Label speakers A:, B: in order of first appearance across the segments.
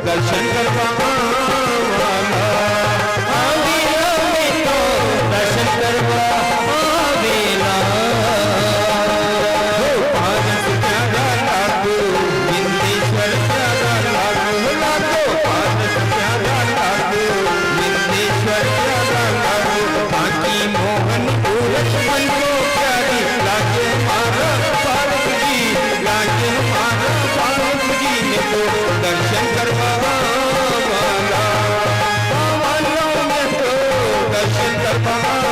A: दर्शन करवा दर्शन करवा पारस प्यारा लागो विंदेश्वर प्यारा लागो पारस प्यारा लागो विंदेश्वर प्यारा लागो बाकी मोहन सूरत मन को प्यारी लागे मारा पारस जी लागे मारा पारस जी ने तो दर्शन करवा दर्शन करवा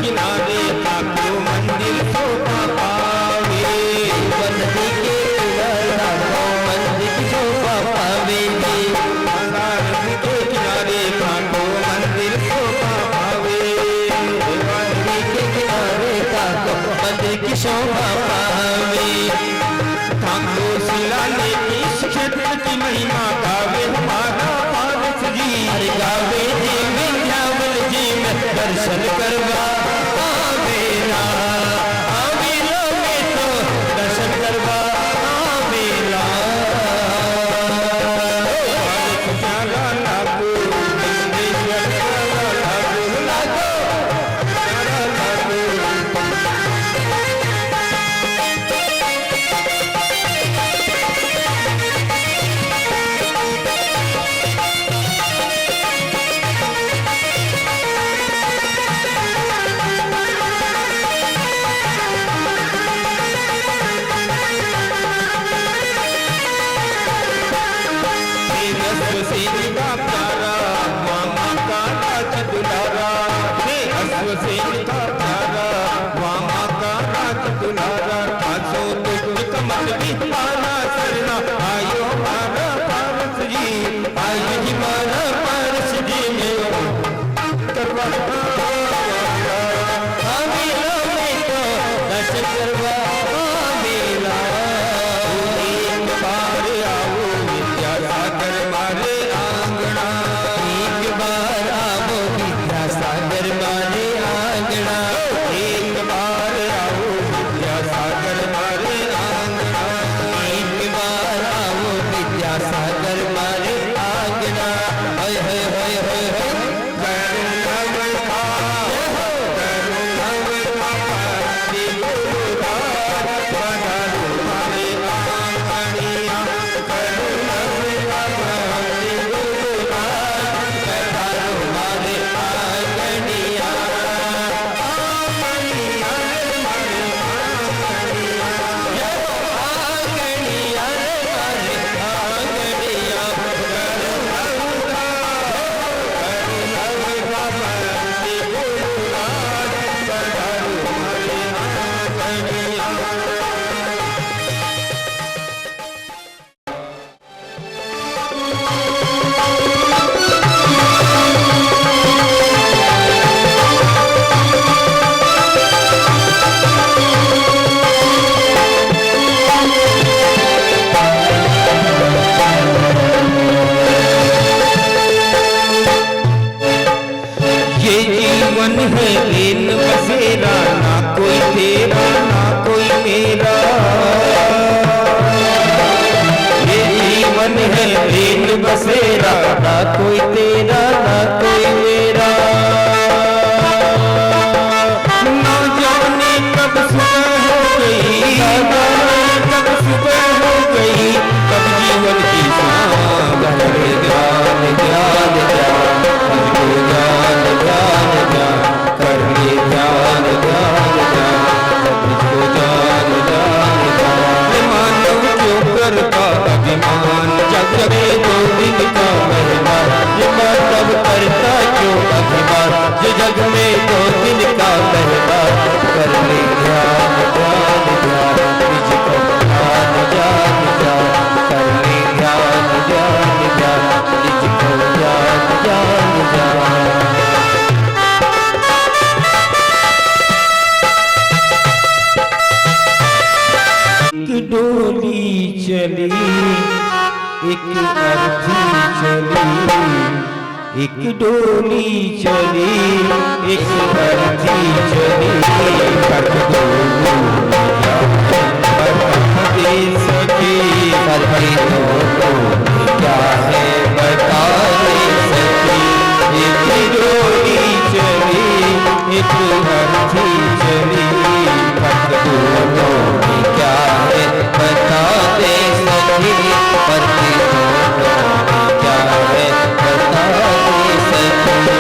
A: किनारे आपको मंदिर शोभा पावे नदी के किनारे मंदिर शोभा पावे नदी के किनारे आपको मंदिर शोभा पावे नदी के किनारे आपको मंदिर की शोभा पावे आपको सिलाने की क्षेत्र की महिमा गावे हमारा पारस जी अरे गावे जी विंध्यावल जी में दर्शन करवा बसेरा ना कोई तेरा ना कोई मेरा ना जाने कब सुबह हो गई ना जाने कब सुबह हो गई कब जीवन की सांस ज्ञान ज्ञान ज्ञान मुझको ज्ञान ज्ञान ज्ञान कर लिए ज्ञान ज्ञान ज्ञान मुझको ज्ञान ज्ञान ज्ञान मानव क्यों करता अभिमान जग जगे दो दिन का मेहमान ये मतलब करता एक डोली चली एक अर्थी चली फर्क दो दे सके फर्क दो क्या है बता दे सके एक डोली चली एक अर्थी चली फर्क दो क्या है बता दे सके फर्क दो क्या है बता दे सके।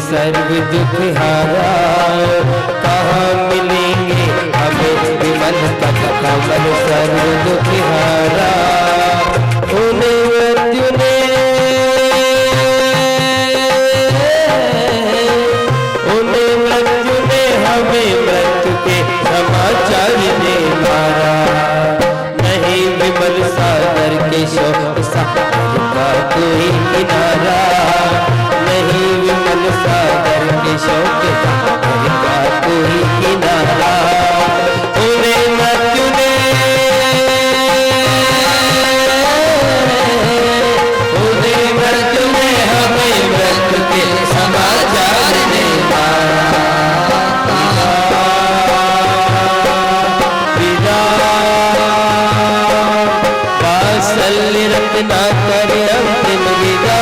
A: सर्व दुख हारा कहाँ मिलेंगे हमें विमल पद कमल सर्व दुख हारा उन्हें मृत्यु ने हमें मृत्यु के समाचार ने मारा नहीं विमल सागर के शोक सागर का कोई किनारा नहीं विमल सागर के शौक सागर का कोई किनारा उन्हें मृत्यु ने हमें मृत्यु के समाचार ने मारा विदा वात्सल्य रत्ना कर अंतिम विदा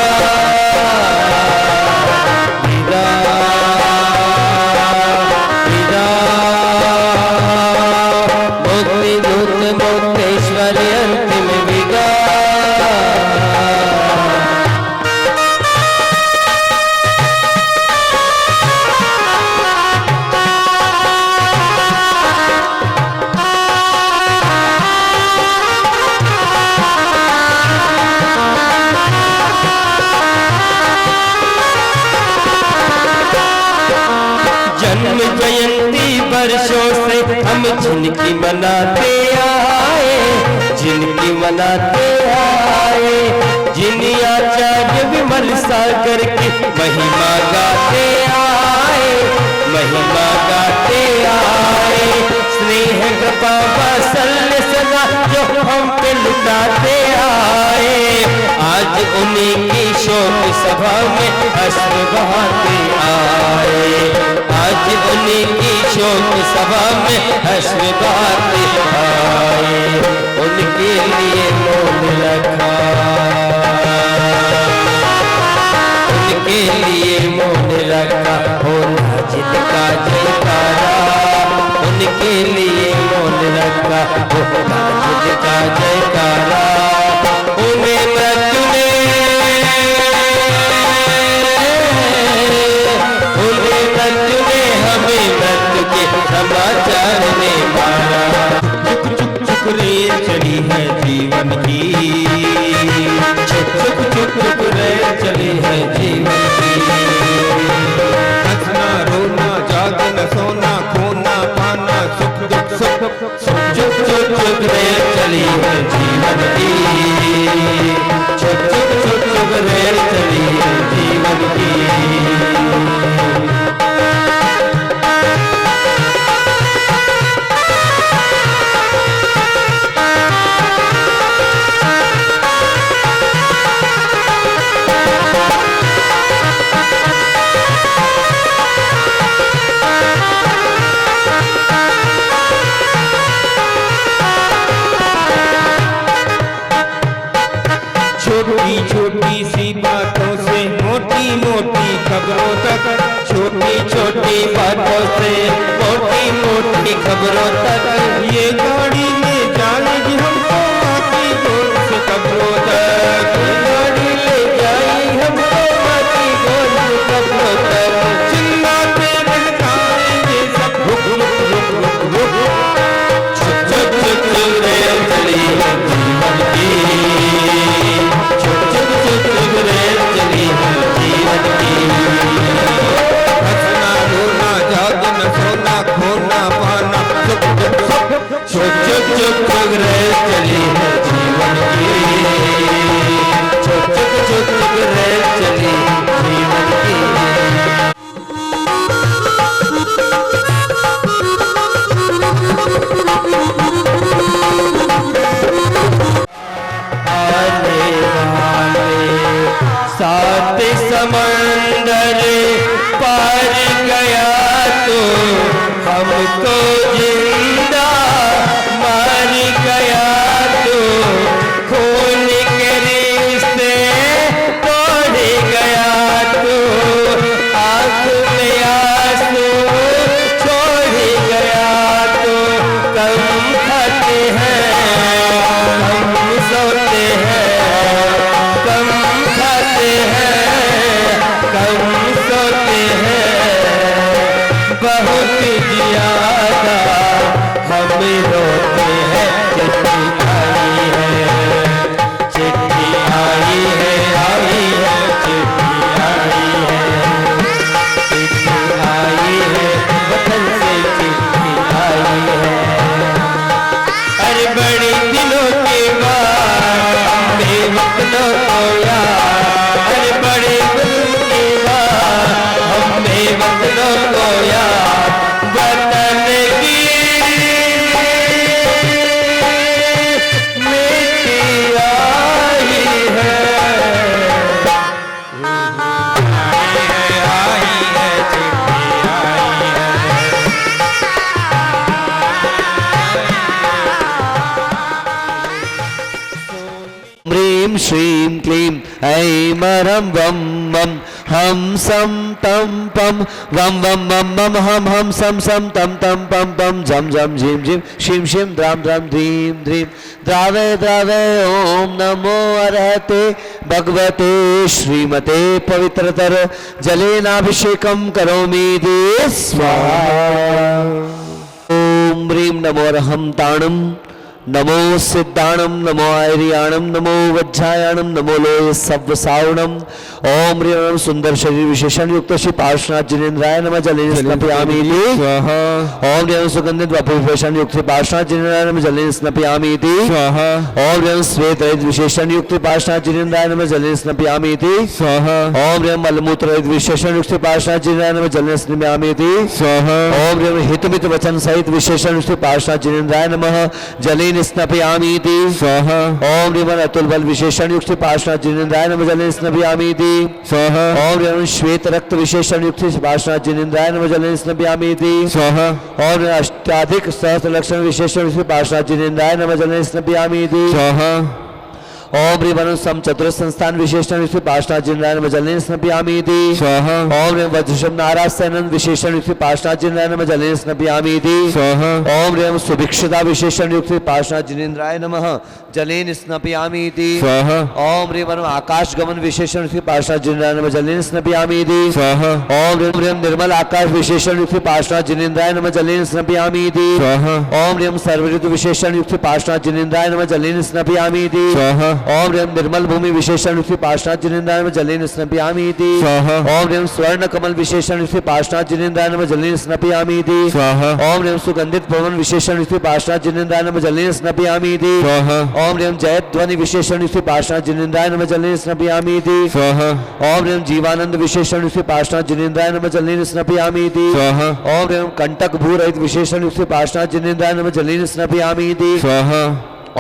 A: वर्षों से हम जिनकी मनाते आए जिनकी मनाते आए जिन आचार्य विमल सागर की महिमा गाते आए महिमा गाते आए स्नेह कृपा वात्सल्य सदा जो हम पे लुटाते आए आज उन्हीं की शोक सभा में अश्रु बहाते आए आज उन्हीं की शोक सभा में अश्रु बहाते आए उनके लिए मौन रखा उनके लिए मौन रखा होना जिनका जयकारा उनके लिए मौन रखा, होता तुझका जयकारा। उन्हें मृत्यु ने हमें मृत्यु के समाचार में मारा। चुक चुक चुक रेल चली है जीवन की, चुक चुक चुक चुक रेल चली है जीवन की। हंसना रोना जागना सोना खोना पाना सुख दुख सुख चुक चुक चुक रेल चली है जीवन की, चुक चुक चुक चुक रेल चली है जीवन की। छोटी छोटी सी बातों से मोटी मोटी खबरों तक, छोटी छोटी बातों से मोटी मोटी खबरों तक, ये गाड़ी ले जाएगी हमको माटी गोद से कब्रों तक, ये गाड़ी ले जाएगी हमको माटी गोद से कब्रों तक। चिल्लाते रहकाएंगे सब रुक रुक रुक रुक रुक, छुक छुक छुक छुक रेल चली है जीवन की, रेल चली है जीवन की। हंसना रोना जागना सोना खोना पाना सुख दुख सुख छुक छुक छुक छुक रेल चली है जीवन की, छुक छुक छुक छुक रेल चली जीवन की। सात समंदर पार गया तो हमको जिंदा मार गया तो, खून के रिश्ते तोड़ गया तो, आँख में आंसू छोड़ गया तो, कम खाते हैं कम सोते हैं, कम खाते हैं कम सोते हैं, बहुत ज्यादा हम रोते हैं। चिट्ठी आई है चिट्ठी आई है आई है चिट्ठी आई है, चिट्ठी आई है वतन से चिट्ठी आई है। अरे बड़े दिनों के बाद बेवतनों को याद, अरे बड़े दिनों के बाद हम बेवतनों को याद, वतन की मिट्टी आई है, आई है चिट्ठी आई है।
B: ह्रीं श्रीं क्लीं ऐं मरं वं वं हम सम तम पम वम वम मम मम हम सम सम तम तम पम पम झम झम झिम झिम शिम शिम द्राम द्राम ध्रीं ध्रीं द्रावे द्रावे ओम नमो अरहते भगवते श्रीमते पवित्रतर जलेनाभिषेकं करोमि स्वाहा। ओम ह्रीं नमो अरहं ताणं नमो सिद्धाणम नमो आर्याणम नमो वज्रायाणम नमो लोय सव्वसावणम। ओम ह्रीं सुंदर शरीर विशेषण युक्त श्री पार्श्वनाथ जिनेन्द्राय नमः जलेन स्नपयामि स्वाहा। ओम ह्रीं सुगंधित वपुविशेषण युक्त श्री पार्श्वनाथ जिनेन्द्राय नमः जलेन स्नपयामि स्वाहा। ओम ह्रीं श्वेत रहित विशेषण युक्त पार्श्वनाथ जिनेन्द्राय नमः जलेन स्नपयामि स्वाहा। ओम ह्रीं मलमूत्र रहित विशेषण युक्त पार्श्वनाथ जिनेन्द्राय नमः जलेन स्नपयामि स्वाहा। ओम ह्रीं हितमित वचन सहित विशेषण युक्त पार्श्वनाथ जिनेन्द्राय नमः जलेन स्नपयामि स्वाहा। ओम ह्रीं अतुल बल विशेषण युक्त पार्श्वनाथ जिनेन्द्राय नमः जलेन स्नपयामि स्वाहा। ओम ह्रीं श्वेत रक्त विशेषण युक्त पार्श्वनाथ जिनेन्द्राय नमः जलेन स्नपयामि स्वाहा। ओम अष्टाधिक सहस्र लक्षण विशेषण युक्त पार्श्वनाथ जिनेन्द्राय नमः जलेन स्नपयामि स्वाहा। ओम ह्रीं वरम सम चतुर संस्थान विशेषण युक्त पार्षणाथ जिनेन्द्राय नमः जलेन स्नपयामि इति
A: स्वाहा
B: ओम ह्रीं वज्रशम नारायण विशेषण युक्त पार्षणाथ जिनेन्द्राय नमः जलेन स्नपयामि इति
A: स्वाहा
B: ओम ह्रीं सुभिक्षता विशेषण युक्त पार्षणाथ जिनेन्द्राय नमः जलेन स्नपयामि इति
A: स्वाहा
B: ओम ह्रीं वरम आकाश गमन विशेषण युक्त पार्षणाथ जिनेन्द्राय नमः जलेन स्नपयामि इति
A: स्वाहा
B: ओम ह्रीं निर्मल आकाश विशेषण युक्त पार्षणाथ जिनेन्द्राय नमः जलेन स्नपयामि इति
A: स्वाहा
B: ओम ह्रीं सर्व ऋतु विशेषण युक्त पार्षणाथ जिनेन्द्राय नमः जलेन स्नपयामि इति
A: स्वाहा
B: ओम ह्रीं निर्मल भूमि विशेषण युक्त पार्षणाथ जिनेन्द्राय नमः जलेन स्नपयामि इति
A: स्वाहा
B: ओम ह्रीं स्वर्ण कमल विशेषण युक्त पार्षणाथ जिनेन्द्राय नमः जलेन स्नपयामि इति
A: स्वाहा
B: ओम ह्रीं सुगंधित पवन विशेषण युक्त पार्षणाथ जिनेन्द्राय नमः जलेन स्नपयामि इति
A: स्वाहा
B: ओम ह्रीं जयध्वनि विशेषण युक्त पार्षणाथ जिनेन्द्राय नमः जलेन स्नपयामि इति
A: स्वाहा
B: ओम ह्रीं जीवानंद विशेषण युक्त पार्षणाथ जिनेन्द्राय नमः जलेन स्नपयामि इति
A: स्वाहा
B: ओम ह्रीं कंटक भूरहित विशेषण युक्त पार्षणाथ जिनेन्द्राय नमः जलेन स्नपयामि इति
A: स्वाहा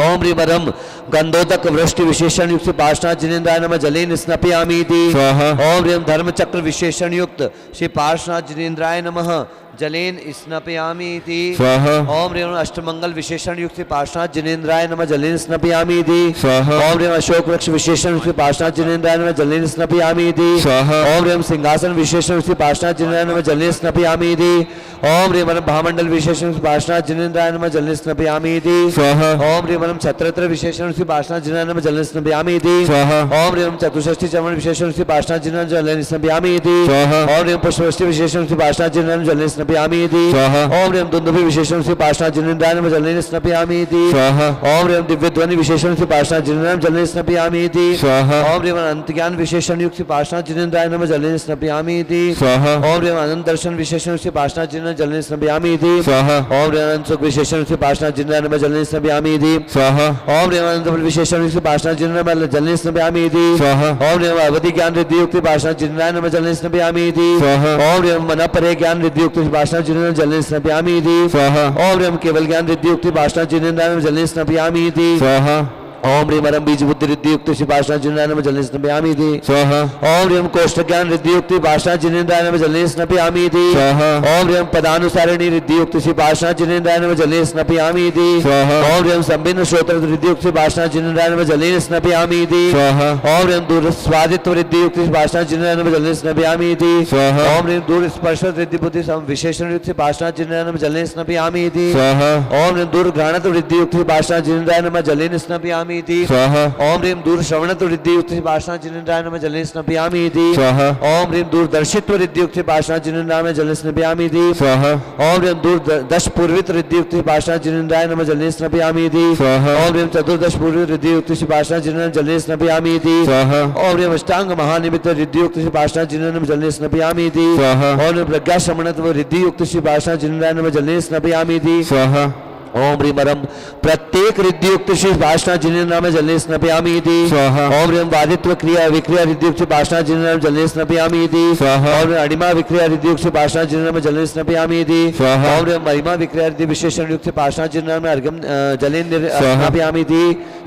B: ओम ह्रीं वरम गंधोदक वृष्टि विशेषण युक्त पार्षणाथ जिनेन्द्राय नमः जलेन स्नपयामि इति
A: स्वाहा
B: ओम ह्रीं धर्मचक्र विशेषण युक्त श्री पार्षणाथ जिनेन्द्राय नमः जलेन स्नपयामि इति
A: स्वाहा
B: ओम ह्रीं अष्टमंगल विशेषण युक्त पार्षणाथ जिनेन्द्राय नमः जलेन स्नपयामि इति
A: स्वाहा
B: ओम ह्रीं अशोक वृक्ष विशेषण युक्त पार्षणाथ जिनेन्द्राय नमः जलेन स्नपयामि इति
A: स्वाहा
B: ओम ह्रीं सिंहासन विशेषण युक्त पार्षणाथ जिनेन्द्राय नमः जलेन स्नपयामि इति ओम ह्रीं वरम भामंडल विशेषण युक्त पार्षणाथ जिनेन्द्राय नमः जलेन स्नपयामि इति
A: स्वाहा
B: ओम ह्रीं वरम छत्रत्र विशेषण युक्त पार्षणाथ जिनेन्द्राय नमः जलेन स्नपयामि इति
A: स्वाहा
B: ओम ह्रीं चतुष्षष्टि चमन विशेषण युक्त पार्षणाथ जिनेन्द्राय नमः जलेन स्नपयामि इति
A: स्वाहा
B: ओम ह्रीं पुष्पवृष्टि विशेषण युक्त पार्षणाथ जिनेन्द्राय नमः जलेन स्नपयामि इति
A: स्वाहा
B: ओम ह्रीं दुन्दुभि विशेषण युक्त पार्षणाथ जिनेन्द्राय नमः जलेन स्नपयामि इति
A: स्वाहा
B: ओम ह्रीं दिव्य ध्वनि विशेषण युक्त पार्षणाथ जिनेन्द्राय नमः जलेन स्नपयामि इति
A: स्वाहा
B: ओम ह्रीं अनंत ज्ञान विशेषण युक्त पार्षणाथ जिनेन्द्राय नमः जलेन स्नपयामि इति
A: स्वाहा
B: ओम ह्रीं अनंत दर्शन विशेषण युक्त पार्षणाथ जिनेन्द्राय जलेन स्नपयामि इति
A: स्वाहा
B: ओम ह्रीं अनंत सुख विशेषण युक्त पार्षणाथ जिनेन्द्राय नमः जलेन स्नपयामि इति
A: स्वाहा
B: ओम ह्रीं अनंत बल विशेषण युक्त पार्षणाथ जिनेन्द्राय नमः जलेन स्नपयामि इति
A: स्वाहा
B: ओम ह्रीं अवधि ज्ञान रिद्धि युक्त पार्षणाथ जिनेन्द्राय नमः जलेन स्नपयामि इति
A: स्वाहा
B: ओम ह्रीं मन परे ज्ञान रिद्धि युक्त पार्षणाथ जिनेन्द्राय नमः जलेन स्नपयामि इति
A: स्वाहा
B: ओम ह्रीं केवल ज्ञान रिद्धि युक्त पार्षणाथ जिनेन्द्राय नमः जलेन स्नपयामि इति
A: स्वाहा
B: ओम ह्रीं वरम बीज बुद्धि रिद्धि युक्त श्री पार्षणाथ जिनेन्द्राय नमः जलेन स्नपयामि इति
A: स्वाहा
B: ओम ह्रीं कोष्ठ ज्ञान रिद्धि युक्त पार्षणाथ जिनेन्द्राय नमः जलेन स्नपयामि इति
A: स्वाहा
B: ओम ह्रीं पदानुसारिणी रिद्धि युक्त श्री पार्षणाथ जिनेन्द्राय नमः जलेन स्नपयामि इति
A: स्वाहा
B: ओम ह्रीं संबिन्न श्रोत्र रिद्धि युक्त पार्षणाथ जिनेन्द्राय नमः जलेन स्नपयामि इति
A: स्वाहा
B: ओम ह्रीं दूर स्वादित्व रिद्धि युक्त श्री पार्षणाथ जिनेन्द्राय नमः जलेन स्नपयामि इति
A: स्वाहा
B: ओम ह्रीं दूर स्पर्श रिद्धि बुद्धि सम विशेषण युक्त श्री पार्षणाथ जिनेन्द्राय नमः जलेन स्नपयामि इति
A: स्वाहा
B: ओम ह्रीं दूर घ्राणत्व रिद्धि युक्त श्री पार्षणाथ जिनेन्द्राय नमः जलेन स्नपयामि इति
A: स्वाहा
B: ओम ह्रीं दूर श्रवणत्व रिद्धि युक्त श्री पार्षणाथ जिनेन्द्राय नमः जलेन स्नपयामि इति
A: स्वाहा
B: ओम ह्रीं दूर दर्शित्व रिद्धि युक्त श्री पार्षणाथ जिनेन्द्राय नमः जलेन स्नपयामि इति
A: स्वाहा
B: ओम ह्रीं दूर दश पूर्वित रिद्धि युक्त श्री पार्षणाथ जिनेन्द्राय नमः जलेन स्नपयामि इति
A: स्वाहा
B: ओम ह्रीं चतुर्दश पूर्वित रिद्धि युक्त श्री पार्षणाथ जिनेन्द्राय नमः जलेन स्नपयामि इति
A: स्वाहा
B: ओम ह्रीं अष्टांग महानिमित्त रिद्धि युक्त श्री पार्षणाथ जिनेन्द्राय नमः जलेन स्नपयामि इति
A: स्वाहा
B: ओम ह्रीं प्रज्ञा श्रवणत्व रिद्धि युक्त श्री पार्षणाथ जिनेन्द्राय नमः जलेन स्नपयामि इति
A: स्वाहा
B: ओम ह्रीं वरम प्रत्येक रिद्धि युक्त श्री पार्षणाथ जिनेन्द्राय नमः जलेन स्नपयामि इति
A: स्वाहा
B: ओम ह्रीं वादित्व क्रिया विक्रिया रिद्धि युक्त श्री पार्षणाथ जिनेन्द्राय नमः जलेन स्नपयामि इति
A: स्वाहा
B: ओम ह्रीं अणिमा विक्रिया रिद्धि युक्त श्री पार्षणाथ जिनेन्द्राय नमः जलेन स्नपयामि इति
A: स्वाहा
B: ओम ह्रीं महिमा विक्रिया रिद्धि विशेषण युक्त श्री पार्षणाथ जिनेन्द्राय नमः अर्घ्यं जलेन
A: स्वाहा।
B: स्नपयामि इति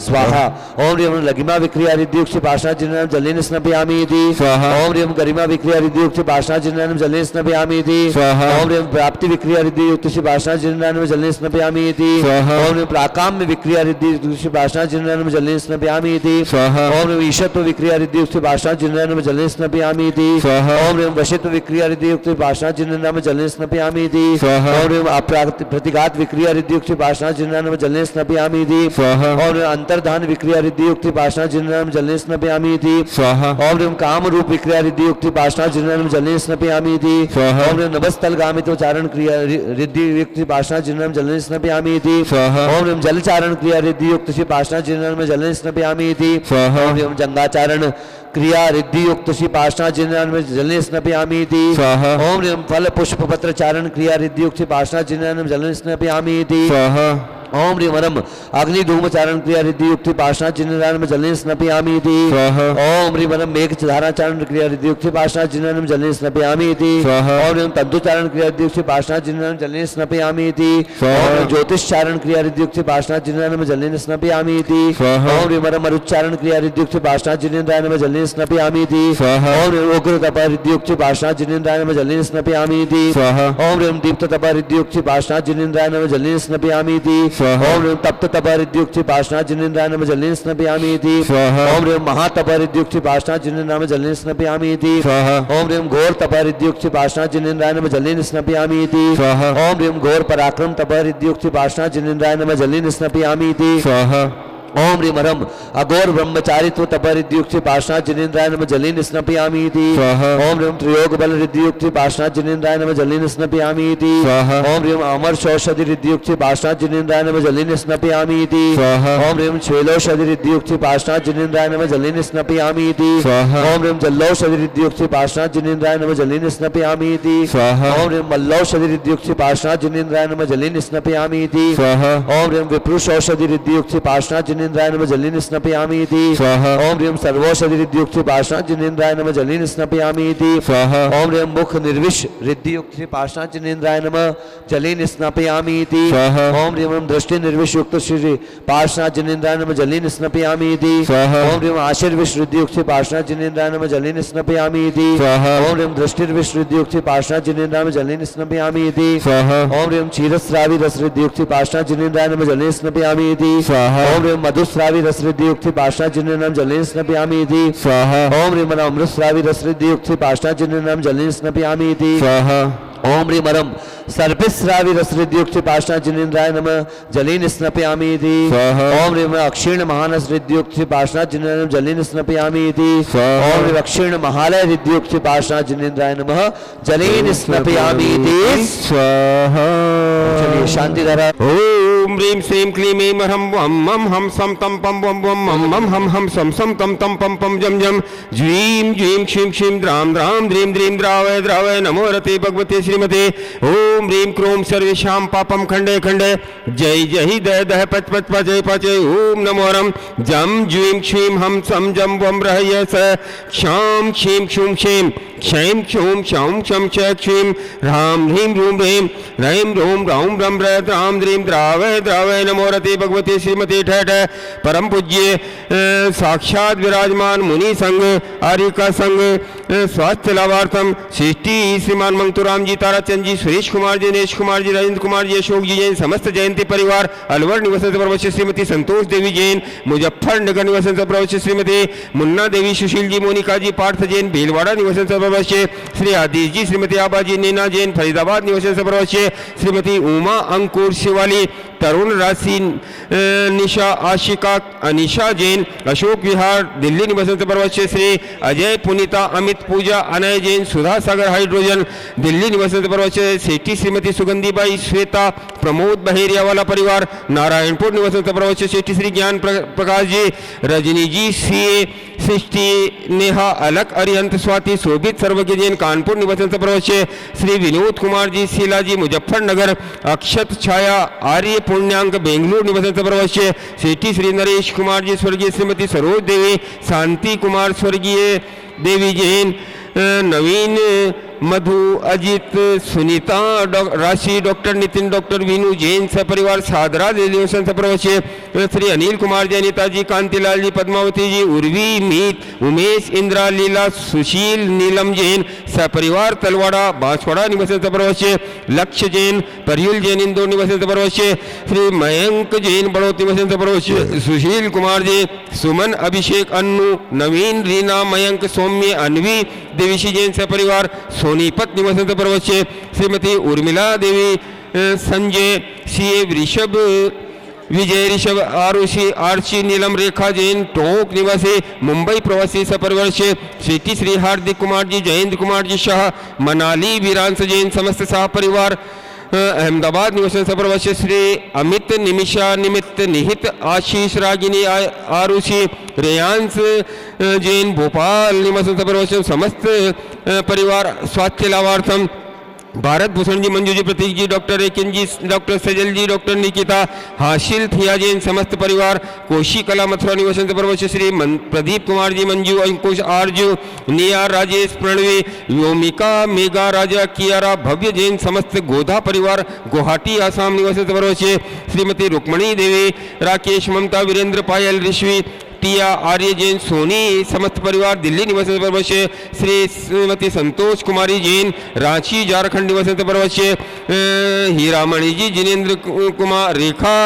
B: स्वाहा ओम ह्रीं लघिमा विक्रिया रिद्धि युक्त श्री पार्षणाथ जिनेन्द्राय नमः जलेन स्नपयामि इति
A: स्वाहा।
B: ओम ह्रीं गरिमा विक्रिया रिद्धि युक्त श्री पार्षणाथ जिनेन्द्राय नमः जलेन स्नपयामि इति
A: स्वाहा।
B: ओम ह्रीं प्राप्ति विक्रिया रिद्धि युक्त श्री पार्षणाथ जिनेन्द्राय नमः जलेन स्नपयामि इति
A: स्वाहा।
B: ओम ह्रीं प्राकाम्य विक्रिया रिद्धि युक्त श्री पार्षणाथ जिनेन्द्राय नमः जलेन स्नपयामि इति
A: स्वाहा।
B: ओम ह्रीं ईशत्व विक्रिया रिद्धि युक्त श्री पार्षणाथ जिनेन्द्राय नमः जलेन स्नपयामि इति
A: स्वाहा।
B: ओम ह्रीं वशित्व विक्रिया रिद्धि युक्त श्री पार्षणाथ जिनेन्द्राय नमः जलेन स्नपयामि इति
A: स्वाहा।
B: ओम ह्रीं प्रतिघात विक्रिया रिद्धि युक्त श्री पार्षणाथ जिनेन्द्राय नमः जलेन स्नपयामि इति
A: स्वाहा।
B: ओम ह्रीं अंतर्धान विक्रिया रिद्धि युक्त श्री पार्षणाथ जिनेन्द्राय नमः जलेन स्नपयामि इति
A: स्वाहा
B: ओम ह्रीं काम रूप विक्रिया रिद्धि युक्त श्री पार्षणाथ जिनेन्द्राय नमः जलेन स्नपयामि इति
A: स्वाहा।
B: ओम ह्रीं नभस्थल गामित उच्चारण क्रिया रिद्धि युक्त श्री पार्षणाथ जिनेन्द्राय नमः जलेन स्नपयामि इति
A: स्वाहा।
B: ओम ह्रीं जलचारण क्रिया रिद्धि युक्त श्री पार्षणाथ जिनेन्द्राय नमः जलेन स्नपयामि इति
A: स्वाहा।
B: ओम ह्रीं जंगाचारण क्रिया रिद्धि युक्त श्री पार्षणाथ जिनेन्द्राय नमः जलेन स्नपयामि इति
A: स्वाहा।
B: ओम ह्रीं फल पुष्प पत्र चारण क्रिया रिद्धि युक्त श्री पार्षणाथ जिनेन्द्राय नमः जलेन स्नपयामि इति
A: स्वाहा
B: ओम ह्रीं वरम अग्नि धूम चारण क्रिया रिद्धि युक्त पार्षणाथ जिनेन्द्राय नमः जलेन स्नपयामि इति
A: स्वाहा।
B: ओम ह्रीं वरम मेघ धारा चारण क्रिया रिद्धि युक्त पार्षणाथ जिनेन्द्राय नमः जलेन स्नपयामि इति
A: स्वाहा।
B: ओम ह्रीं तंतु चारण क्रिया रिद्धि युक्त पार्षणाथ जिनेन्द्राय नमः जलेन स्नपयामि इति
A: स्वाहा।
B: ओम ह्रीं ज्योतिष चारण क्रिया रिद्धि युक्त पार्षणाथ जिनेन्द्राय नमः जलेन स्नपयामि इति
A: स्वाहा।
B: ओम ह्रीं वरम मरुच्चारण क्रिया रिद्धि युक्त पार्षणाथ जिनेन्द्राय नमः जलेन स्नपयामि इति
A: स्वाहा।
B: ओम ह्रीं उग्र तप रिद्धि युक्त पार्षणाथ जिनेन्द्राय नमः जलेन स्नपयामि इति
A: स्वाहा।
B: ओम ह्रीं दीप्त तप रिद्धि युक्त पार्षणाथ जिनेन्द्राय नमः जलेन स्नपयामि इति
A: स्वाहा।
B: ओम ह्रीं तप्त तपहरिद्युक्ति पाशना जिनेन्द्राय नमः जलेन स्नापयामि इति
A: स्वाहा।
B: ओम ह्रीं महातपहरिद्युक्ति पाशना जिनेन्द्राय नमः जलेन स्नापयामि इति
A: स्वाहा।
B: ओम ह्रीं घोर तपहरिद्युक्ति पाशना जिनेन्द्राय नमः जलेन स्नापयामि इति
A: स्वाहा।
B: ओम ह्रीं घोर पराक्रम तपहरिद्युक्ति पाशना जिनेन्द्राय नमः जलेन स्नापयामि इति
A: स्वाहा।
B: ओम ह्रीं हरम अघोर ब्रह्मचारित्व तपहरिद्युक्ति पाशना जिनेन्द्राय नमः जलेन स्नापयामि इति
A: स्वाहा।
B: ओम ह्रीं त्रियोग बल रिद्युक्ति पाशना जिनेन्द्राय नमः जलेन स्नापयामि इति
A: स्वाहा।
B: ओम ह्रीं अमर औषधि रिद्युक्ति पाशना जिनेन्द्राय नमः जलेन स्नापयामि इति
A: स्वाहा।
B: ओम ह्रीं श्वेलौषधि रिद्युक्ति पाशना जिनेन्द्राय नमः जलेन स्नापयामि इति
A: स्वाहा।
B: ओम ह्रीं जल्लौषधि रिद्युक्ति पाशना जिनेन्द्राय नमः जलेन स्नापयामि इति
A: स्वाहा।
B: ओम ह्रीं मल्लौषधि रिद्युक्ति पाशना जिनेन्द्राय नमः जलेन स्नापयामि इति
A: स्वाहा।
B: ओम ह्रीं विप्रुषौषधि रिद्युक्ति पाशना जिनेन्द्राय नमः जलेन स्नापयामि इति
A: स्वाहा।
B: ओम ह्रीं सर्वौषधि रिद्युक्ति पाशना जिनेन्द्राय नमः जलेन स्नापयामि इति
A: स्वाहा।
B: ओम ह्रीं मुख निर्विष रिद्युक्ति पाशना जिनेन्द्राय नमः जलेन स्नापयामि इति
A: स्वाहा।
B: ओम ह्रीं दृष्टि निर्विष युक्त श्री पाशना जिनेन्द्राय नमः जलेन स्नापयामि इति
A: स्वाहा।
B: ओम ह्रीं आशीर्विष रिद्युक्ति पाशना जिनेन्द्राय नमः जलेन स्नापयामि इति
A: स्वाहा।
B: ओम ह्रीं दृष्टिर्विष रिद्युक्ति पाशना जिनेन्द्राय नमः जलेन स्नापयामि इति
A: स्वाहा।
B: ओम ह्रीं क्षीरस्रावी रस रिद्युक्ति पाशना जिनेन्द्राय नमः जलेन स्नापयामि इति
A: स्वाहा।
B: ओम ह्रीं मधुस्रावी रस रिद्युक्ति पाशना जिनेन्द्राय नमः जलेन स्नापयामि इति
A: स्वाहा।
B: ओम ह्रीं अमृतस्रावी रस रिद्युक्ति पाशना जिनेन्द्राय नमः जलेन स्नापयामि इति
A: स्वाहा।
B: ओम ह्रीं मरम सर्पिस्रावी रस रिद्युक्ति पाशना जिनेन्द्राय नमः जलेन स्नापयामि इति
A: स्वाहा।
B: ओम ह्रीं अक्षीर्ण महानस रिद्युक्ति पाशना जिनेन्द्राय नमः जलेन स्नापयामि इति
A: स्वाहा।
B: ओम ह्रीं अक्षीर्ण महालय रिद्युक्ति पाशना जिनेन्द्राय नमः जलेन स्नापयामि इति
A: स्वाहा।
B: चलिए शांति धारा।
A: ओम ह्रीं श्रीं क्लीं ऐं ह्रं वं मं हम सम तम पम वम वम मम मम हम सम सम तम तम पम पम जम जम ज्वीं ज्वीं क्षीं क्षीं द्रां द्रां द्रीं द्रीं द्रावय द्रावय नमो रते भगवते श्रीमते ओम ह्रीं क्रों सर्वेषां पापं खंडे खंडे जय जय दय दह पच पच पचय पचय ओम नमो रम जम ज्वीं क्षीं हम सम जम वम रहय स क्षां क्षीं क्षूं क्षीं क्षैं क्षूं क्षौं क्षं च क्षीं ह्रां ह्रीं रूं ह्रीं रैं रों रौं रं द्रां द्रीं द्रावय द्रावय नमो रते भगवते श्रीमते ठठ परम पूज्य साक्षात विराजमान मुनि संघ आर्यका संघ स्वास्थ्य लाभार्थम सृष्टि श्रीमान मंगतुराम जी ताराचंद जी सुरेश कुमार जी दिनेश कुमार जी राजेंद्र कुमार जी अशोक जी जैन समस्त जयंती परिवार अलवर निवासन प्रवश्य श्रीमती संतोष देवी जैन मुजफ्फरनगर निवासन प्रवश्य श्रीमती मुन्ना देवी सुशील जी मोनिका जी पार्थ जैन भीलवाड़ा निवासन प्रवश्य श्री आदिश जी श्रीमती आबाजी नीना जैन फरीदाबाद निवासन प्रवश्य श्रीमती उमा अंकुर शिवाली तरुण राशि निशा आशिका अनिशा जैन अशोक विहार दिल्ली निवासन प्रवश्य श्री अजय पुनीता अमित पूजा अनय जैन सुधा सागर हाइड्रोजन दिल्ली निवासन प्रवश्य सेठी श्रीमती सुगंधीबाई श्वेता प्रमोद बहेरिया वाला परिवार नारायणपुर निवासन प्रवश्य सेठी श्री ज्ञान प्रकाश जी रजनी जी सीए सृष्टि नेहा अलक अरिहंत स्वाति शोभित सर्वज्ञ जैन कानपुर निवासन प्रवश्य श्री विनोद कुमार जी शीला जी मुजफ्फरनगर अक्षत छाया आर्य पुण्यांक बेंगलुरु निवासन प्रवश्य सेठी श्री नरेश कुमार जी स्वर्गीय श्रीमती सरोज देवी शांति कुमार स्वर्गीय देवी जैन नवीन मधु अजित सुनीता राशि डॉक्टर नितिन डॉक्टर विनू जैन सपरिवार सादरा निवासन प्रवश्य श्री अनिल कुमार जैन नेताजी कांतिलाल जी पद्मावती जी उर्वी मीत उमेश इंद्रा लीला सुशील नीलम जैन सपरिवार तलवाड़ा बांसवाड़ा निवासन प्रवश्य लक्ष्य जैन परयुल जैन इंदौर निवासन प्रवश्य श्री मयंक जैन बड़ौत निवासन प्रवश्य सुशील कुमार जी सुमन अभिषेक अन्नू नवीन रीना मयंक सौम्य अन्वी देवीशी जैन सपरिवार सोनीपत निवासन प्रवश्य श्रीमती उर्मिला देवी संजय सीए वृषभ विजय ऋषभ आरुषि आर्ची नीलम रेखा जैन टोंक निवासी मुंबई प्रवासी सपरिवर्ष्य श्री श्री हार्दिक कुमार जी जयेंद्र कुमार जी शाह मनाली वीरांश जैन समस्त शाह परिवार अहमदाबाद निवासन सप्रवश्य श्री अमित निमिषा निमित्त निहित आशीष रागिनी आरुषि रेयांश जैन भोपाल निवासन सप्रवश्य समस्त परिवार स्वास्थ्य लाभार्थम भारत भूषण जी मंजू जी प्रतीक जी डॉक्टर एकिन जी डॉक्टर सजल जी डॉक्टर निकिता हाशिल थिया जैन समस्त परिवार कोशी कला मथुरा निवासन प्रवश्य श्री प्रदीप कुमार जी मंजू अंकुश आरजू निया राजेश प्रणवी योमिका मेगा राजा कियारा भव्य जैन समस्त गोधा परिवार गुवाहाटी आसाम निवासन प्रवश्य श्रीमती रुक्मणी देवी राकेश ममता वीरेंद्र पायल ऋषि टिया आर्य जैन सोनी समस्त परिवार दिल्ली निवास प्रवश्य श्रीमती संतोष कुमारी जैन रांची झारखंड निवास प्रवश्य हीरामणि जी जिनेन्द्र कुमार रेखा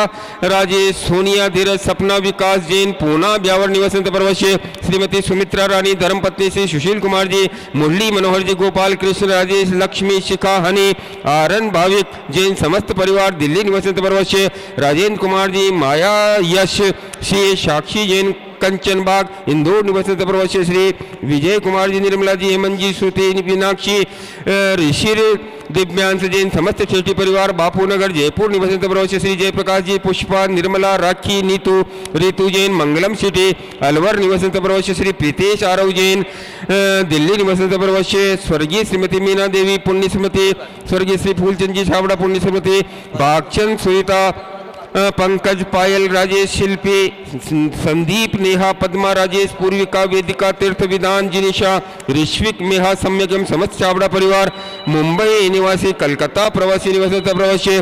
A: राजेश सोनिया धीरज सपना विकास जैन पूना ब्यावर निवास प्रवश्य श्रीमती सुमित्रा रानी धर्मपत्नी श्री सुशील कुमार जी मुरली मनोहर जी गोपाल कृष्ण राजेश लक्ष्मी शिखा हनी आरन भाविक जैन समस्त परिवार दिल्ली निवास प्रवश्य राजेंद्र कुमार जी माया यश श्री साक्षी जैन कंचन बाग इंदौर निवास प्रवश्य श्री विजय कुमार जी निर्मला जी हेमंत जी श्रुति मीनाक्षी ऋषि दिव्यांश जैन समस्त शेट्टी परिवार बापूनगर जयपुर निवास प्रवश्य श्री जयप्रकाश जी पुष्पा निर्मला राखी नीतू ऋतु जैन मंगलम सिटी अलवर निवास प्रवश्य श्री प्रीतेश आरव जैन दिल्ली निवास प्रवश्य स्वर्गीय श्रीमती मीना देवी पुण्य स्मृति स्वर्गीय श्री फूलचंद जी छावड़ा पुण्य स्मृति भागचंद सुनीता पंकज पायल राजेश शिल्पी संदीप नेहा पद्मा राजेश पूर्विका वेदिका तीर्थ विधान जिनिशा ऋष्विक मेहा सम्यक एवं समस्त चावड़ा परिवार मुंबई निवासी कलकत्ता प्रवासी निवासी प्रवासी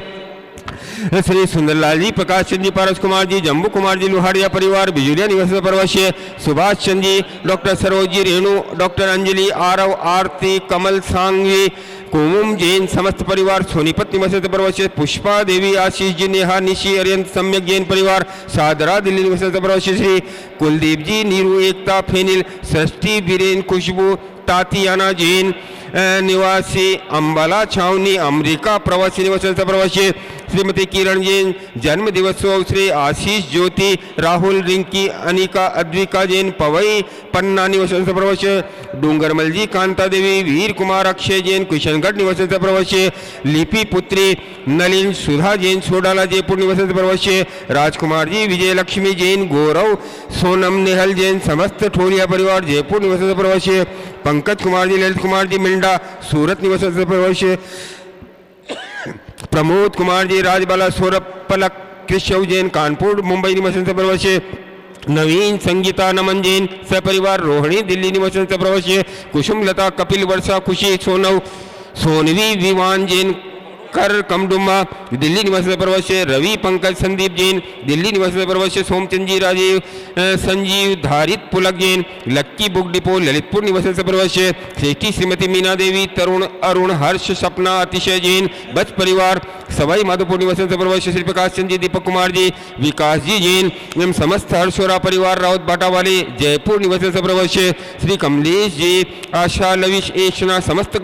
A: श्री सुंदरलाल जी प्रकाश चंद जी पारस कुमार जी जम्बू कुमार जी लोहाड़िया परिवार बिजुलिया निवास प्रवासी सुभाष चंद जी डॉक्टर सरोज जी रेणु डॉक्टर अंजलि आरव आरती कमल सांगवी कुमुम जैन समस्त परिवार सोनीपत निवास प्रवासी पुष्पा देवी आशीष जी नेहा निशी अरियंत सम्यक जैन परिवार सादरा दिल्ली निवास प्रवासी श्री कुलदीप जी नीरू एकता फेनिल षष्ठी बीरेन खुशबू तातियाना जैन निवासी अंबाला छावनी अमेरिका प्रवासी निवास प्रवासी श्रीमती किरण जैन जन्म दिवसोत्सव श्री आशीष ज्योति राहुल रिंकी अनिका अद्विका जैन पवई पन्ना निवास प्रवासी डूंगरमल जी कांता देवी वीर कुमार अक्षय जैन किशनगढ़ निवास प्रवासी लिपि पुत्री नलिन सुधा जैन सोडाला जयपुर निवास प्रवासी राजकुमार जी विजय लक्ष्मी जैन गौरव सोनम नेहल जैन समस्त ठोलिया परिवार जयपुर निवास प्रवासी पंकज कुमार जी ललित कुमार जी मिंडा सूरत निवास प्रवासी प्रमोद कुमार जी राजबाला सौरभ पलक कृष्ण जैन कानपुर मुंबई निवास प्रवासी नवीन संगीता नमन जैन सपरिवार रोहिणी दिल्ली निवास प्रवासी कुसुम लता कपिल वर्षा खुशी सोनव सोनवी विवान जैन कर कमडुम्मा दिल्ली निवास प्रवासी रवि पंकज संदीप जैन दिल्ली निवास प्रवासी सोमचंद जी राजीव संजीव धारित पुलक जैन लक्की बुक डिपो ललितपुर निवास प्रवासी श्रेष्ठी श्रीमती मीना देवी तरुण अरुण हर्ष सपना अतिशय जैन बच परिवार सवाई माधोपुर निवास प्रवासी श्री प्रकाश चंद जी दीपक कुमार जी विकास जी जैन एवं समस्त हर्षोरा परिवार राउत बाटा वाले जयपुर निवास प्रवासी श्री कमलेश जी आशा लविश एशना समस्त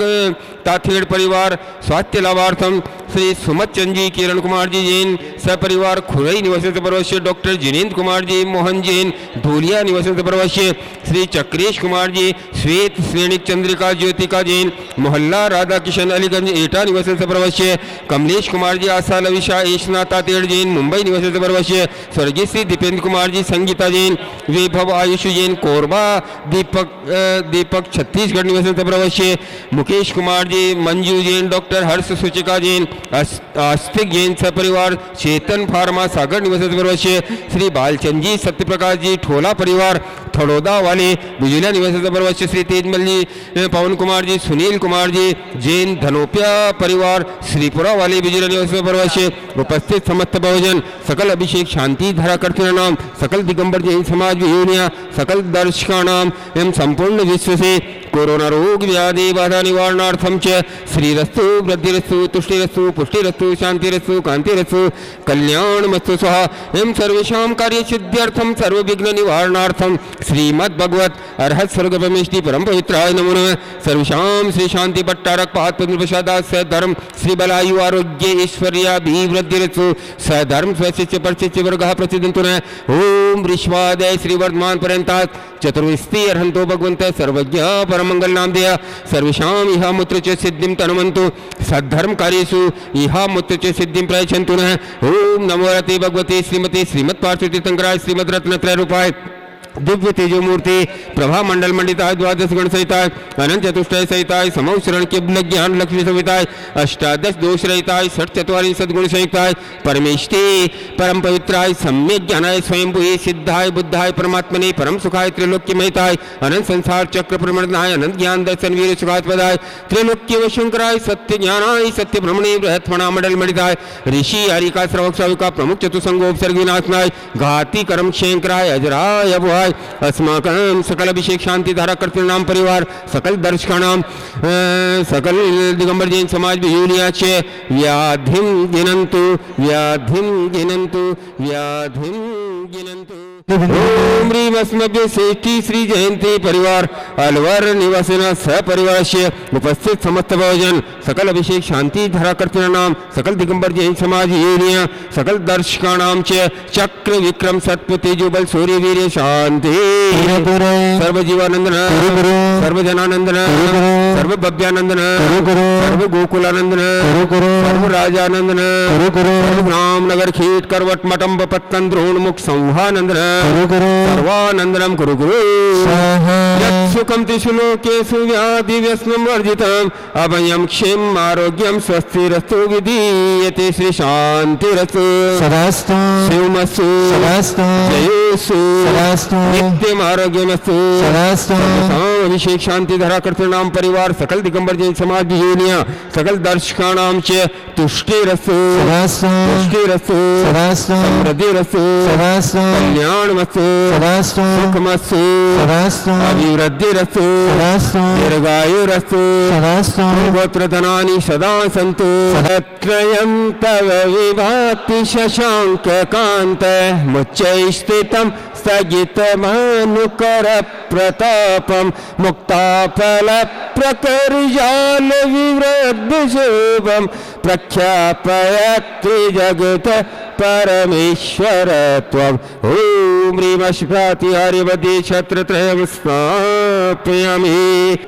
A: ताथेड़ परिवार स्वास्थ्य लाभार्थम श्री सुमत चंद जी किरण कुमार जी जैन सपरिवार खुरई निवास प्रवासी डॉक्टर जिनेन्द्र कुमार जी मोहन जैन धूलिया निवास प्रवासी श्री चक्रेश कुमार जी श्वेत श्रेणिक चंद्रिका ज्योतिका जैन मोहल्ला राधा किशन अलीगंज एटा निवास प्रवासी कमलेश कुमार जी आशा लविशा एशना तातेड़ जैन मुंबई निवास प्रवासी स्वर्गीय श्री दीपेंद्र कुमार जी संगीता जैन वैभव आयुष जैन कोरबा दीपक छत्तीसगढ़ निवास प्रवासी मुकेश कुमार जी मंजू जैन डॉक्टर हर्ष सूचिका जैन आस्तिक जैन सपरिवार चेतन फार्मा सागर निवास प्रवासी श्री बालचंद जी सत्यप्रकाश जी ठोला परिवार थड़ोदा वाले बिजुलिया निवास प्रवासी श्री तेजमल जी पवन कुमार जी सुनील कुमार जी जैन धनोपिया परिवार श्रीपुरा वाले बिजुलिया निवास प्रवासी उपस्थित समस्त बहुजन सकल अभिषेक शांति धारा करते नाम सकल दिगंबर जैन समाज वियोनिया सकल दर्शका नाम एवं संपूर्ण विश्व से कोरोना रोग व्याधि बाधा निवारणार्थम च श्रीरस्तु वृद्धिरस्तु तुष्टिरस्तु पुष्टिरस्तु शांतिरस्तु कांतिरस्तु कल्याणमस्तु स्वाहा एवं सर्वेषां कार्य सिद्ध्यर्थम सर्व विघ्न निवारणार्थम श्रीमद् भगवत अर्हत स्वर्ग परमेष्टि परम पवित्राय नमो नमः सर्वेषां श्री शांति भट्टारक पाद पद्म प्रसादात् सधर्म श्री बलायु आरोग्य ऐश्वर्याभिवृद्धिरस्तु सधर्म स्वशिष्य परशिष्य वर्गः प्रसिद्धन्तु न ओम वृषभादय श्री वर्धमान पर्यन्तात् चतुर्विस्ति अर्हन्तो भगवन्त सर्वज्ञ परमंगल नामधेय सर्वेषां इह मुत्र च सिद्धिं तनुमन्तु सद्धर्म कार्येषु इह मुत्र च सिद्धिं प्रयच्छन्तु नः ओम नमो रते भगवते श्रीमते श्रीमत् पार्श्व तीर्थंकराय श्रीमद् रत्नत्रय रूपाय दिव्य तेजोमूर्ति प्रभा मंडल मंडिताय द्वादश गण सहिताय अनंत चतुष्टय सहिताय समौ शरण केवल ज्ञान लक्ष्मी सविताय अष्टादश दोष रहिताय षट चत्वारि सद्गुण संयुक्ताय परमेष्टि परम पवित्राय सम्यक ज्ञानाय स्वयंभुवे सिद्धाय बुद्धाय परमात्मने परम सुखाय त्रिलोक्य महिताय अनंत संसार चक्र प्रमणनाय अनंत ज्ञान दर्शन वीर सुखात्पदाय त्रिलोक्य वशंकराय सत्य ज्ञानाय सत्य भ्रमणे बृहत्फणा मंडल मंडिताय ऋषि हरिका श्रवक श्राविका प्रमुख चतुसंगोपसर्ग विनाशनाय घाती कर्म क्षेंकराय अजराय अभुआय अस्माकं सकल अभिषेक शांति धारा कर्तृणाम परिवार सकल दर्शकानाम सकल दिगंबर जैन समाज विजूनियाचे व्याधिं गिनन्तु व्याधिं गिनन्तु व्याधिं गिनन्तु। ओम ह्रीं अस्मभ्य श्रेष्ठी श्री जयंती परिवार अलवर निवासिना सपरिवारस्य उपस्थित समस्त भोजन सकल अभिषेक शांति धारा कर्तृणाम सकल दिगंबर जैन समाज यूनिया सकल दर्शकानाम च चक्र विक्रम सत्व तेजो बल सूर्य वीर्य शांति सर्व जीवानंदन सर्व जनानंदन सर्व भव्यानंदन सर्व गोकुलानंदन सर्व राजानंदन सर्व राम नगर खीट करवट मटम्ब पत्तन द्रोण मुख संहानंदन सर्वानंदनम कुरु गुरु यत् सुखम त्रिषु लोकेषु व्याधि व्यसनं वर्जितम् अभयं क्षेम आरोग्यम स्वस्तिरस्तु विधीयते श्री शांतिरस्तु
B: सदास्तु
A: शिवमस्तु
B: सदास्तु
A: जयोस्तु
B: सदास्तु
A: नित्यम आरोग्यमस्तु
B: सदास्तु
A: अभिषेक शांति धरा कर्तृणाम परिवार सकल दिगंबर जैन समाज विजूनिया सकल दर्शकानाम च तुष्टिरस्तु
B: सदास्तु
A: तुष्टिरस्तु
B: सदास्तु
A: समृद्धिरस्तु
B: सदास्तु
A: कल्याणमस्तु
B: सदास्तु
A: सुखमस्तु
B: सदास्तु
A: अभिवृद्धिरस्तु
B: सदास्तु
A: दीर्घायुरस्तु
B: सदास्तु
A: गोत्रधनानि सदा सन्तु सत्रयं तव विभाति शशांक कांत मुच्चैस्थितं स्थगितमानुकर प्रतापं मुक्ताफल प्रकर्जाल विवृद्ध शोभं प्रख्यापयत्रि जगत परमेश्वर त्वम् ओम ह्रीं अश्वाति आर्यवती छत्रत्रयं स्थापयामि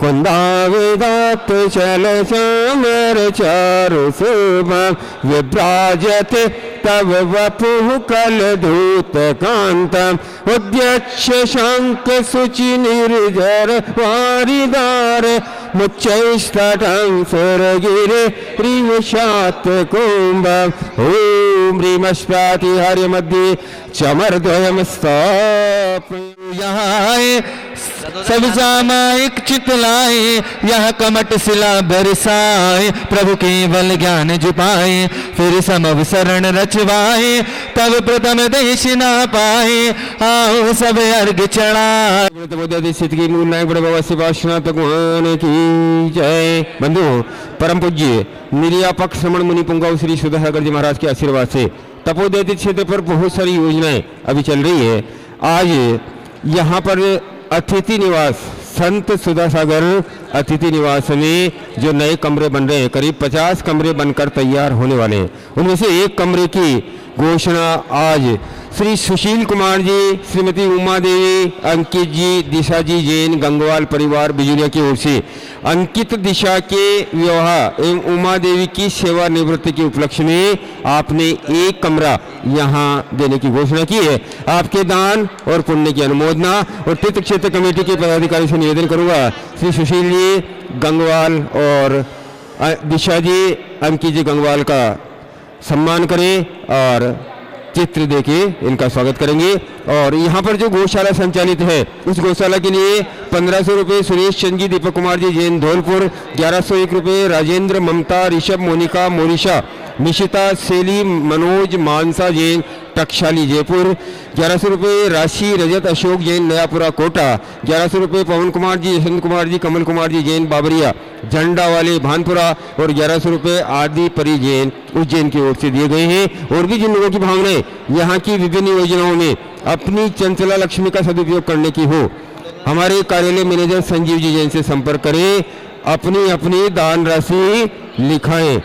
A: कुन्दावेदात् चलचामर चारु शोभं विभ्राजते तव वपुः कलधूतकान्तम् उद्यक्ष्य शङ्ख शुचि निर्जर वारिदार मुच्चैस्तटं सुरगिरे रिवशात् कुम्भम् ओम ह्रीं अश्वाति आर्यमध्ये चमरद्वयं स्थापयामि।
B: यहाँ सब सामायिक चितलाए यह कमट शिला बरसाए प्रभु केवल ज्ञान जुपाए फिर समव शरण रचवाए तब प्रथम देश ना पाए आओ सब अर्घ चढ़ाए
A: स्थित की मूल नायक बड़े बाबा शिवाशनाथ भगवान की जय। बंधु परम पूज्य निर्यापक श्रमण मुनि पुंगाव श्री सुधाकर जी महाराज के आशीर्वाद से तपोदैत्य क्षेत्र पर बहुत सारी योजनाएं अभी चल रही है। आज यहाँ पर अतिथि निवास संत सुधा सागर अतिथि निवास में जो नए कमरे बन रहे हैं, करीब 50 कमरे बनकर तैयार होने वाले हैं। उनमें से एक कमरे की घोषणा आज श्री सुशील कुमार जी, श्रीमती उमा देवी, अंकित जी, दिशा जी जैन गंगवाल परिवार बिजुलिया की ओर से अंकित दिशा के विवाह एवं उमा देवी की सेवानिवृत्ति के उपलक्ष्य में आपने एक कमरा यहाँ देने की घोषणा की है। आपके दान और पुण्य की अनुमोदना और तीर्थ क्षेत्र कमेटी के पदाधिकारी से निवेदन करूंगा श्री सुशील जी गंगवाल और दिशा जी अंकित जी गंगवाल का सम्मान करें और चित्र देके इनका स्वागत करेंगे। और यहाँ पर जो गौशाला संचालित है उस गौशाला के लिए 1500 रुपये सुरेश चंद जी, दीपक कुमार जी जैन धौलपुर, 1101 रुपये राजेंद्र, ममता, ऋषभ, मोनिका, मोनिशा, निशिता, सेली, मनोज, मानसा जैन टकशाली जयपुर, 1100 रुपये राशि रजत अशोक जैन नयापुरा कोटा, 1100 रुपये पवन कुमार जी, यशवंत कुमार जी, कमल कुमार जी जैन बाबरिया झंडा वाले भानपुरा और 1100 रुपये आदि परी जैन उज्जैन की ओर से दिए गए हैं। और भी जिन लोगों की भावनाएं यहाँ की विभिन्न योजनाओं में अपनी चंचला लक्ष्मी का सदुपयोग करने की हो, हमारे कार्यालय मैनेजर संजीव जी जैन से संपर्क करें, अपनी अपनी दान राशि लिखाएं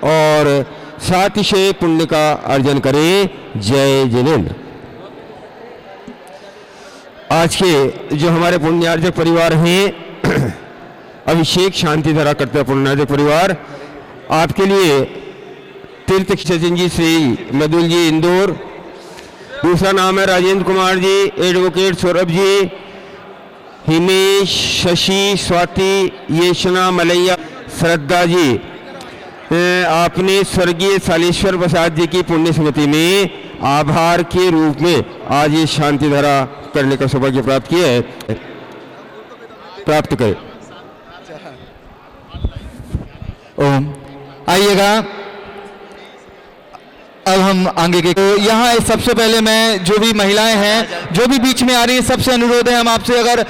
A: और सातिशय पुण्य का अर्जन करें। जय जिनेन्द्र। आज के जो हमारे पुण्यार्जक परिवार हैं अभिषेक शांति धारा करते पुण्यार्जक परिवार, आपके लिए तीर्थ सचिन जी, श्री मधुल जी इंदौर, दूसरा नाम है राजेंद्र कुमार जी, एडवोकेट सौरभ जी, हिमेश, शशि, स्वाति, येशना, मलैया, श्रद्धा जी। आपने स्वर्गीय सालेश्वर प्रसाद जी की पुण्य स्मृति में आभार के रूप में आज ये शांति धारा करने का सौभाग्य प्राप्त किया है, प्राप्त करें।
C: ओम। आइएगा, अब हम आगे के, तो यहाँ सबसे पहले मैं जो भी महिलाएं हैं जो भी बीच में आ रही हैं, सबसे अनुरोध है हम आपसे, अगर